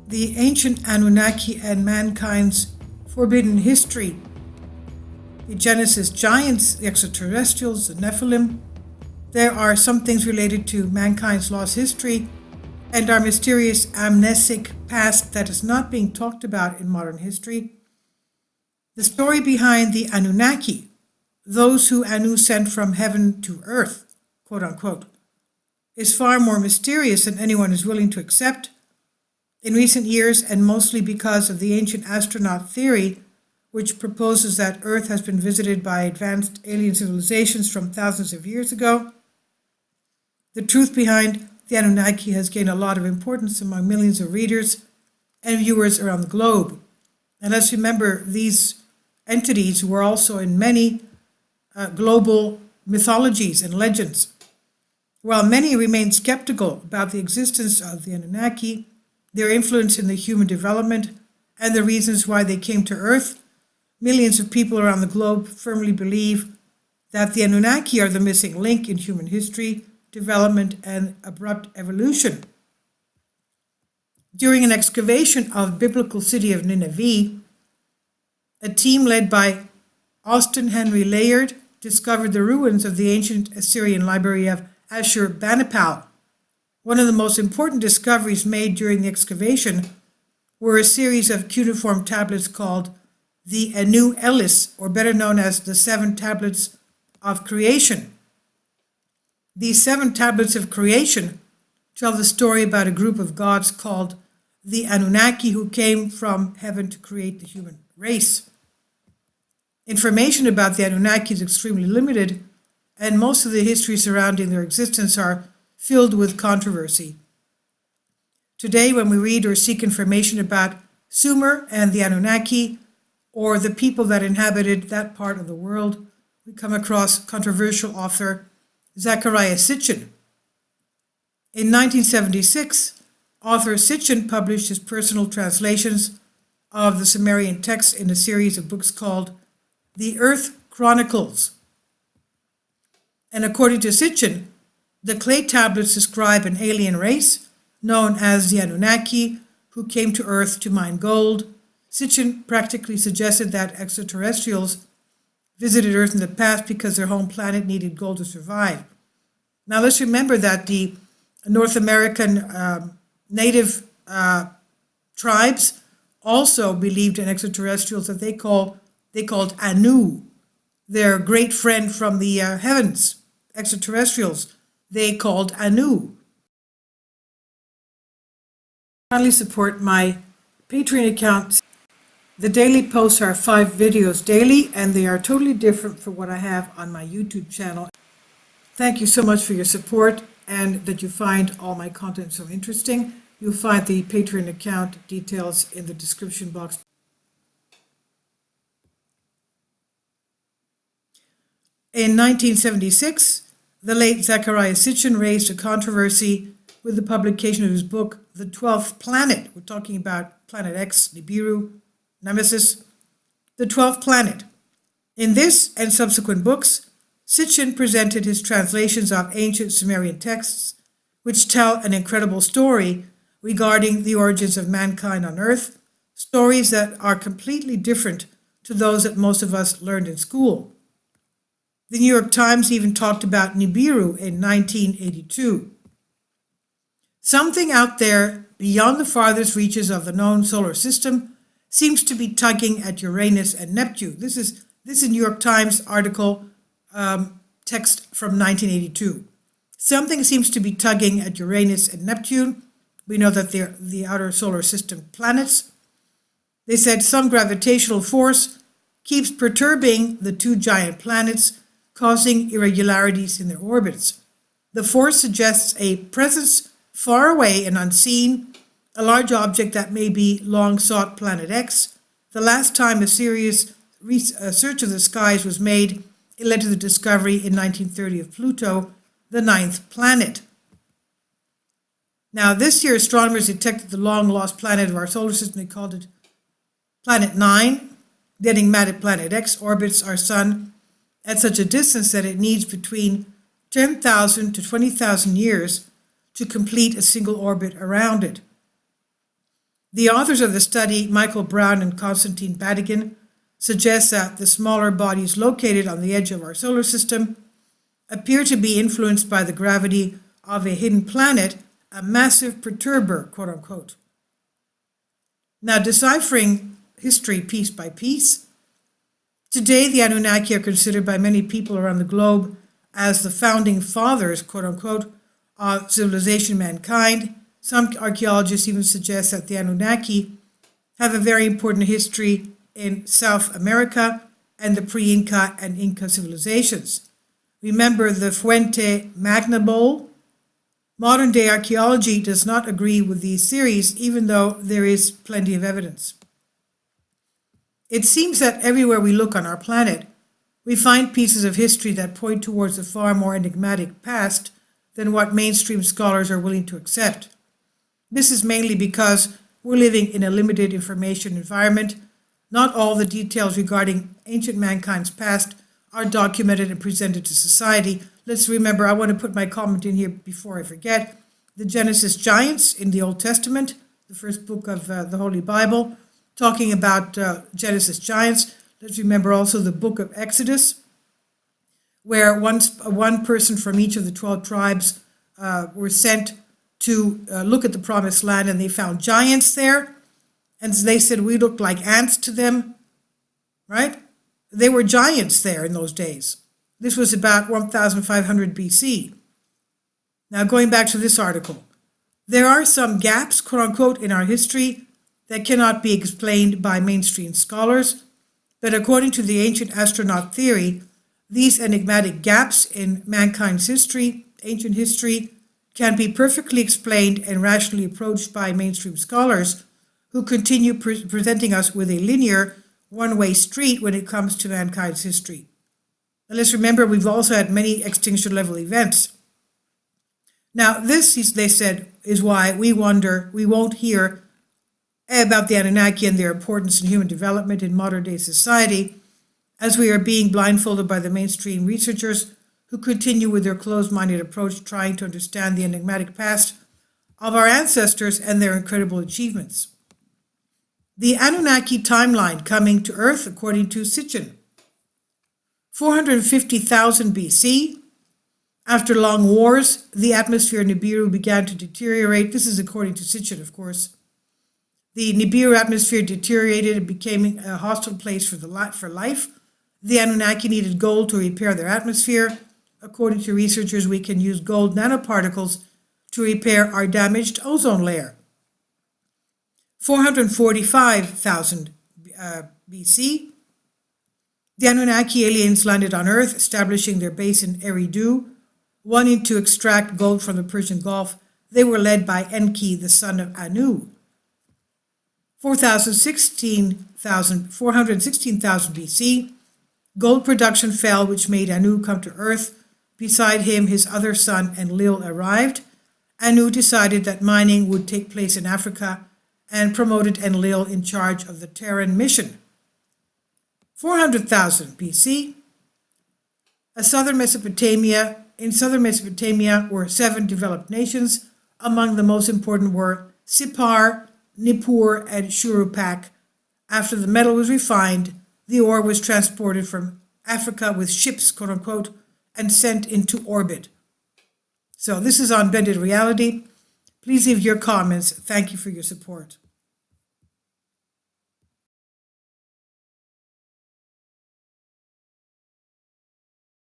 the ancient Anunnaki and mankind's forbidden history, the Genesis giants, the extraterrestrials, the Nephilim. There are some things related to mankind's lost history and our mysterious amnesic past that is not being talked about in modern history. The story behind the Anunnaki, those who Anu sent from heaven to earth, quote unquote, is far more mysterious than anyone is willing to accept. In recent years, and mostly because of the ancient astronaut theory, which proposes that Earth has been visited by advanced alien civilizations from thousands of years ago, the truth behind the Anunnaki has gained a lot of importance among millions of readers and viewers around the globe. And let's remember, these entities were also in many global mythologies and legends. While many remain skeptical about the existence of the Anunnaki, their influence in the human development, and the reasons why they came to Earth, millions of people around the globe firmly believe that the Anunnaki are the missing link in human history, development, and abrupt evolution. During an excavation of biblical city of Nineveh, a team led by Austin Henry Layard discovered the ruins of the ancient Assyrian library of Ashurbanipal. One of the most important discoveries made during the excavation were a series of cuneiform tablets called the Anu Elis, or better known as the 7 Tablets of Creation. These 7 tablets of creation tell the story about a group of gods called the Anunnaki who came from heaven to create the human race. Information about the Anunnaki is extremely limited, and most of the history surrounding their existence are filled with controversy. Today, when we read or seek information about Sumer and the Anunnaki, or the people that inhabited that part of the world, we come across controversial author Zecharia Sitchin. In 1976, author Sitchin published his personal translations of the Sumerian texts in a series of books called The Earth Chronicles. And according to Sitchin, the clay tablets describe an alien race known as the Anunnaki who came to Earth to mine gold. Sitchin practically suggested that extraterrestrials visited Earth in the past because their home planet needed gold to survive. Now let's remember that the North American native tribes also believed in extraterrestrials that they called Anu, their great friend from the heavens, extraterrestrials, they called Anu. Kindly support my Patreon account. The daily posts are 5 videos daily, and they are totally different from what I have on my YouTube channel. Thank you so much for your support and that you find all my content so interesting. You'll find the Patreon account details in the description box. In 1976, the late Zecharia Sitchin raised a controversy with the publication of his book, The 12th Planet. We're talking about Planet X, Nibiru, Nemesis, the 12th Planet. In this and subsequent books, Sitchin presented his translations of ancient Sumerian texts, which tell an incredible story regarding the origins of mankind on Earth, stories that are completely different to those that most of us learned in school. The New York Times even talked about Nibiru in 1982. Something out there beyond the farthest reaches of the known solar system seems to be tugging at Uranus and Neptune. This is New York Times article, text from 1982. Something seems to be tugging at Uranus and Neptune. We know that they're the outer solar system planets. They said some gravitational force keeps perturbing the 2 giant planets, causing irregularities in their orbits. The force suggests a presence far away and unseen, a large object that may be long-sought Planet X. The last time a serious search of the skies was made, it led to the discovery in 1930 of Pluto, the 9th planet. Now, this year, astronomers detected the long-lost planet of our solar system. They called it Planet 9. The enigmatic Planet X orbits our sun at such a distance that it needs between 10,000 to 20,000 years to complete a single orbit around it. The authors of the study, Michael Brown and Konstantin Badigan, suggest that the smaller bodies located on the edge of our solar system appear to be influenced by the gravity of a hidden planet, a massive perturber, quote unquote. Now, deciphering history piece by piece, today the Anunnaki are considered by many people around the globe as the founding fathers, quote unquote, of civilization mankind. Some archaeologists even suggest that the Anunnaki have a very important history in South America and the pre-Inca and Inca civilizations. Remember the Fuente Magna Bowl? Modern day archaeology does not agree with these theories, even though there is plenty of evidence. It seems that everywhere we look on our planet, we find pieces of history that point towards a far more enigmatic past than what mainstream scholars are willing to accept. This is mainly because we're living in a limited information environment. Not all the details regarding ancient mankind's past are documented and presented to society. Let's remember, I want to put my comment in here before I forget, the Genesis giants in the Old Testament, the first book of the Holy Bible, talking about Genesis giants. Let's remember also the book of Exodus, where one person from each of the 12 tribes were sent to look at the promised land, and they found giants there. And they said, we looked like ants to them, right? They were giants there in those days. This was about 1500 BC. Now, going back to this article, there are some gaps, quote unquote, in our history that cannot be explained by mainstream scholars. But according to the ancient astronaut theory, these enigmatic gaps in mankind's history, ancient history, can be perfectly explained and rationally approached by mainstream scholars who continue presenting us with a linear, one-way street when it comes to mankind's history. And let's remember, we've also had many extinction-level events. Now, this, they said, is why we won't hear about the Anunnaki and their importance in human development in modern-day society, as we are being blindfolded by the mainstream researchers who continue with their closed-minded approach trying to understand the enigmatic past of our ancestors and their incredible achievements. The Anunnaki timeline coming to Earth, according to Sitchin. 450,000 BC, after long wars, the atmosphere in Nibiru began to deteriorate. This is according to Sitchin, of course. The Nibiru atmosphere deteriorated and became a hostile place for life. The Anunnaki needed gold to repair their atmosphere. According to researchers, we can use gold nanoparticles to repair our damaged ozone layer. 445,000 BC, the Anunnaki aliens landed on Earth, establishing their base in Eridu, wanting to extract gold from the Persian Gulf. They were led by Enki, the son of Anu. 416,000 BC, gold production fell, which made Anu come to Earth. Beside him, his other son Enlil arrived. Anu decided that mining would take place in Africa and promoted Enlil in charge of the Terran mission. 400,000 BC, in southern Mesopotamia were 7 developed nations. Among the most important were Sippar, Nippur, and Shurupak. After the metal was refined, the ore was transported from Africa with ships, quote unquote, and sent into orbit. So this is on Bended Reality. Please leave your comments. Thank you for your support.